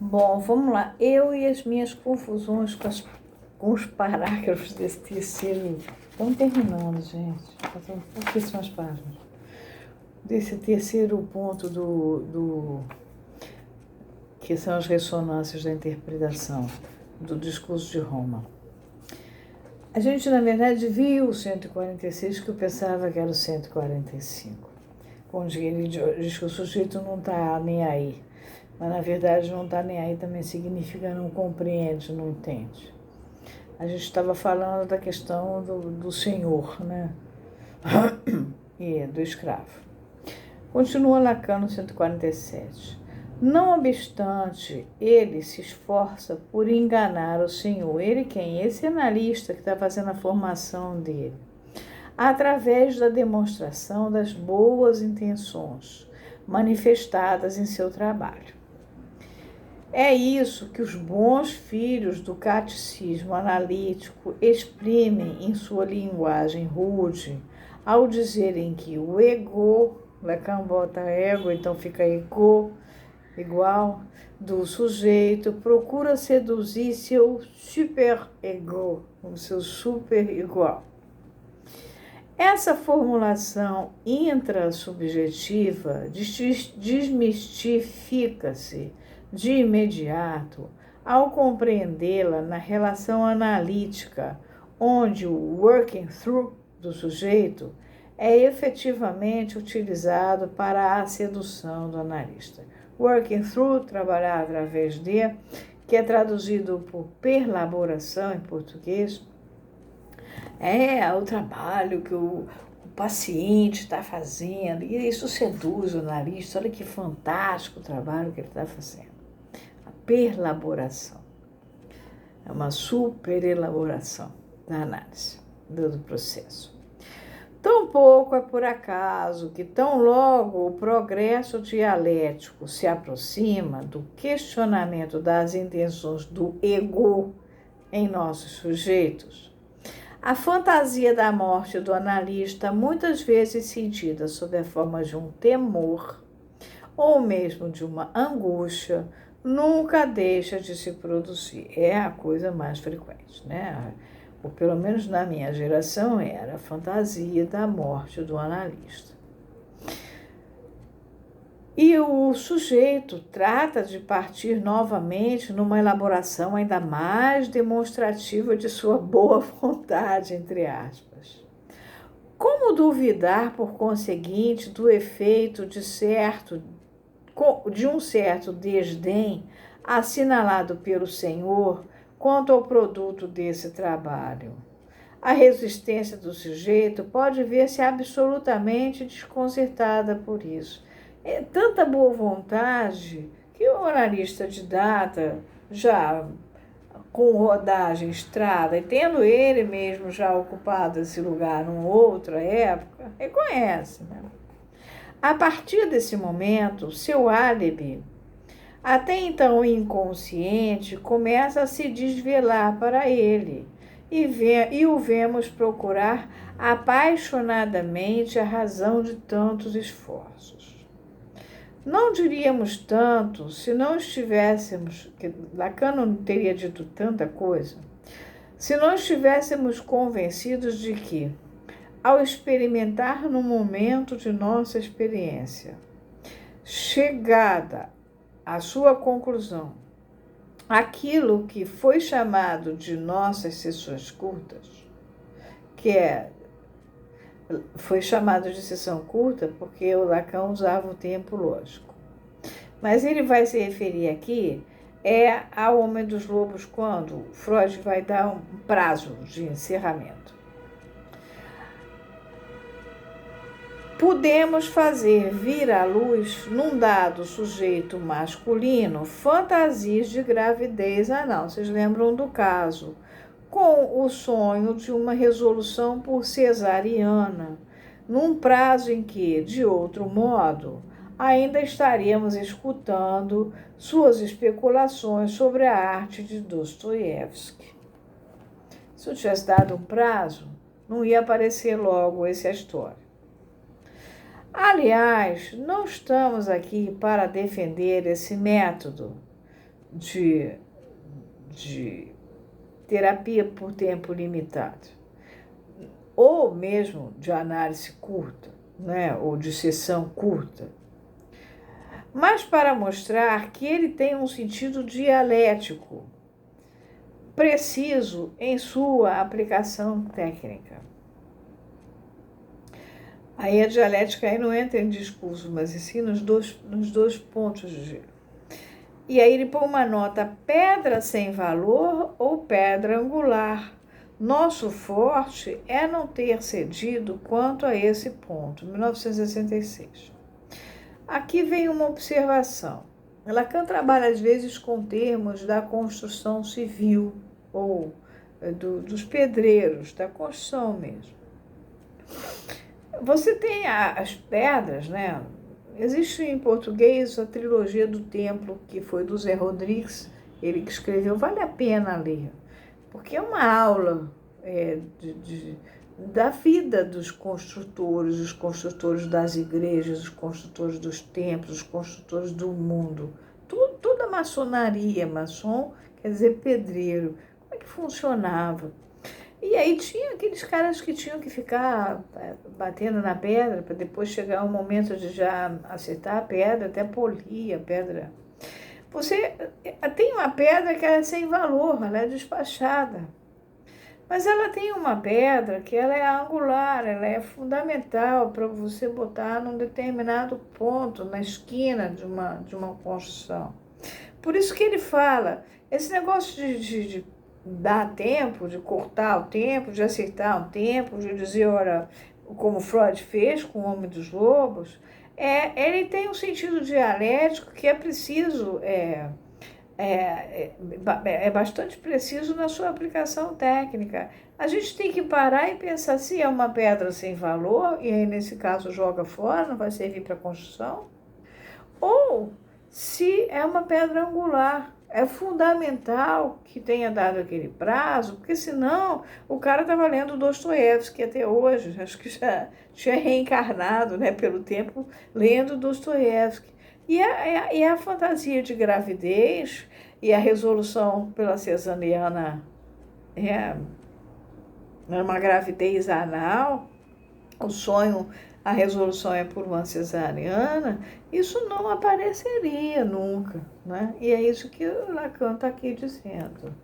Bom, vamos lá. Eu e as minhas confusões com os parágrafos desse terceiro. Estamos terminando, gente. Faltam pouquíssimas páginas. Desse terceiro ponto que são as ressonâncias da interpretação do discurso de Roma. A gente, na verdade, viu o 146, que eu pensava que era o 145. Onde ele diz que o sujeito não está nem aí. Mas, na verdade, não está nem aí também significa não compreende, não entende. A gente estava falando da questão do senhor, né? E do escravo. Continua Lacan no 147. Não obstante, ele se esforça por enganar o senhor. Ele quem? Esse analista que está fazendo a formação dele. Através da demonstração das boas intenções manifestadas em seu trabalho. É isso que os bons filhos do catecismo analítico exprimem em sua linguagem rude, ao dizerem que o ego, Lacan bota ego, então fica ego, igual, do sujeito, procura seduzir seu super-ego, o seu super-igual. Essa formulação intrasubjetiva desmistifica-se de imediato ao compreendê-la na relação analítica, onde o working through do sujeito é efetivamente utilizado para a sedução do analista. Working through, trabalhar através de, que é traduzido por perlaboração em português, é o trabalho que o paciente está fazendo, e isso seduz o analista. Olha que fantástico o trabalho que ele está fazendo. A perlaboração. É uma superelaboração da análise, do processo. Tampouco é por acaso que tão logo o progresso dialético se aproxima do questionamento das intenções do ego em nossos sujeitos, a fantasia da morte do analista, muitas vezes sentida sob a forma de um temor ou mesmo de uma angústia, nunca deixa de se produzir. É a coisa mais frequente, né? Ou pelo menos na minha geração era a fantasia da morte do analista. E o sujeito trata de partir novamente numa elaboração ainda mais demonstrativa de sua boa vontade, entre aspas. Como duvidar, por conseguinte, do efeito de um certo desdém assinalado pelo Senhor quanto ao produto desse trabalho? A resistência do sujeito pode ver-se absolutamente desconcertada por isso. É tanta boa vontade que o analista de data, já com rodagem, estrada, e tendo ele mesmo já ocupado esse lugar numa outra época, reconhece, né? A partir desse momento, seu álibi, até então inconsciente, começa a se desvelar para ele e o vemos procurar apaixonadamente a razão de tantos esforços. Não diríamos tanto se não estivéssemos, que Lacan não teria dito tanta coisa, se não estivéssemos convencidos de que, ao experimentar no momento de nossa experiência, chegada à sua conclusão, aquilo que foi chamado de nossas sessões curtas, foi chamado de sessão curta porque o Lacan usava o tempo lógico. Mas ele vai se referir aqui ao Homem dos Lobos, quando Freud vai dar um prazo de encerramento. Podemos fazer vir à luz, num dado sujeito masculino, fantasias de gravidez anal. Vocês lembram do caso? Com o sonho de uma resolução por cesariana, num prazo em que, de outro modo, ainda estaríamos escutando suas especulações sobre a arte de Dostoiévski. Se eu tivesse dado um prazo, não ia aparecer logo essa história. Aliás, não estamos aqui para defender esse método, de, de terapia por tempo limitado, ou mesmo de análise curta, né, ou de sessão curta, mas para mostrar que ele tem um sentido dialético preciso em sua aplicação técnica. Aí a dialética aí não entra em discurso, mas sim nos dois pontos de... E aí ele põe uma nota: pedra sem valor ou pedra angular. Nosso forte é não ter cedido quanto a esse ponto. 1966. Aqui vem uma observação. Lacan trabalha às vezes com termos da construção civil ou dos pedreiros, da construção mesmo. Você tem as pedras, né? Existe em português a trilogia do Templo, que foi do Zé Rodrigues, ele que escreveu, vale a pena ler, porque é uma aula da vida dos construtores das igrejas, os construtores dos templos, os construtores do mundo. Toda a maçonaria, maçom quer dizer pedreiro, como é que funcionava? E aí tinha aqueles caras que tinham que ficar batendo na pedra para depois chegar o momento de já acertar a pedra, até polir a pedra. Você tem uma pedra que é sem valor, ela é despachada. Mas ela tem uma pedra que ela é angular, ela é fundamental para você botar num determinado ponto, na esquina de uma construção. Por isso que ele fala, esse negócio de dar tempo, de cortar o tempo, de acertar o tempo, de dizer, ora, como Freud fez com o Homem dos Lobos, ele tem um sentido dialético que é preciso, é bastante preciso na sua aplicação técnica. A gente tem que parar e pensar se é uma pedra sem valor, e aí nesse caso joga fora, não vai servir para construção, ou se é uma pedra angular. É fundamental que tenha dado aquele prazo, porque senão o cara estava lendo Dostoiévski até hoje, acho que já tinha reencarnado, né, pelo tempo lendo Dostoiévski. E a fantasia de gravidez e a resolução pela cesariana, uma gravidez anal, o sonho, a resolução é por uma cesariana, isso não apareceria nunca, né? E é isso que o Lacan está aqui dizendo.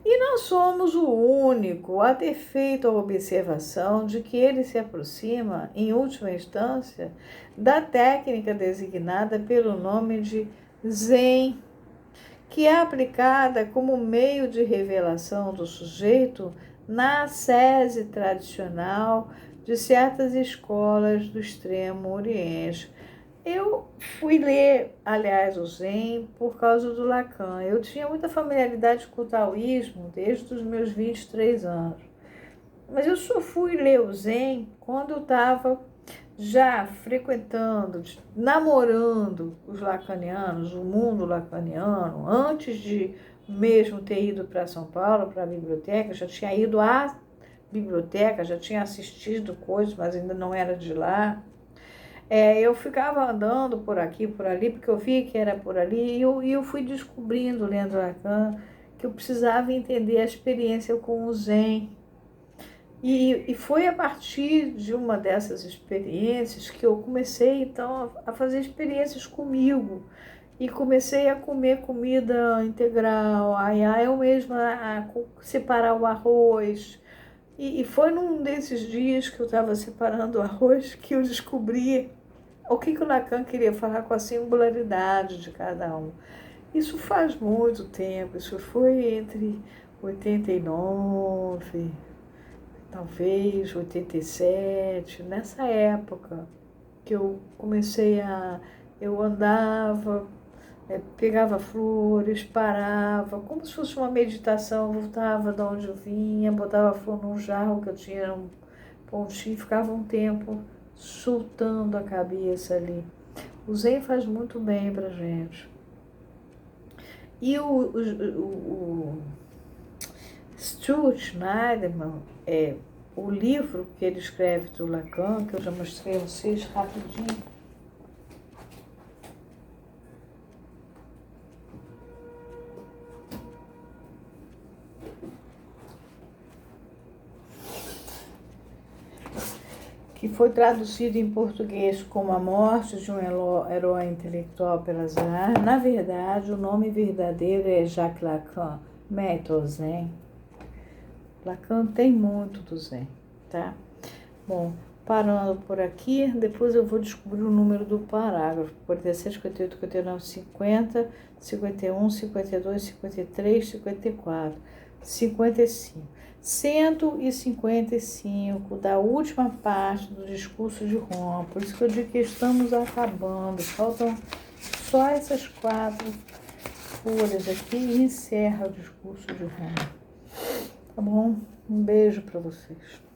E nós somos o único a ter feito a observação de que ele se aproxima, em última instância, da técnica designada pelo nome de Zen, que é aplicada como meio de revelação do sujeito na ascese tradicional de certas escolas do Extremo Oriente. Eu fui ler, aliás, o Zen por causa do Lacan. Eu tinha muita familiaridade com o taoísmo desde os meus 23 anos. Mas eu só fui ler o Zen quando eu estava já frequentando, namorando os lacanianos, o mundo lacaniano, antes de mesmo ter ido para São Paulo, para a biblioteca, já tinha ido à biblioteca, já tinha assistido coisas, mas ainda não era de lá. Eu ficava andando por aqui, por ali, porque eu vi que era por ali, e eu fui descobrindo, lendo Lacan, que eu precisava entender a experiência com o Zen. E foi a partir de uma dessas experiências que eu comecei, então, a fazer experiências comigo. E comecei a comer comida integral, eu mesma a separar o arroz. E foi num desses dias que eu estava separando o arroz que eu descobri o que o Lacan queria falar com a singularidade de cada um. Isso faz muito tempo, isso foi entre 89, talvez 87, nessa época que eu comecei eu andava, pegava flores, parava, como se fosse uma meditação, voltava de onde eu vinha, botava a flor num jarro que eu tinha um pontinho, ficava um tempo soltando a cabeça ali. O Zen faz muito bem pra gente. E o Stuart Schneiderman, o livro que ele escreve do Lacan, que eu já mostrei a vocês rapidinho. que foi traduzido em português como A Morte de um Herói Intelectual pelas Artes. Na verdade, o nome verdadeiro é Jacques Lacan, método Zen. Lacan tem muito do Zen, tá? Bom, parando por aqui, depois eu vou descobrir o número do parágrafo: 47, 58, 59, 50, 51, 52, 53, 54, 55. 155 da última parte do discurso de Roma. Por isso que eu digo que estamos acabando. Faltam só essas 4 folhas aqui e encerra o discurso de Roma. Tá bom? Um beijo para vocês.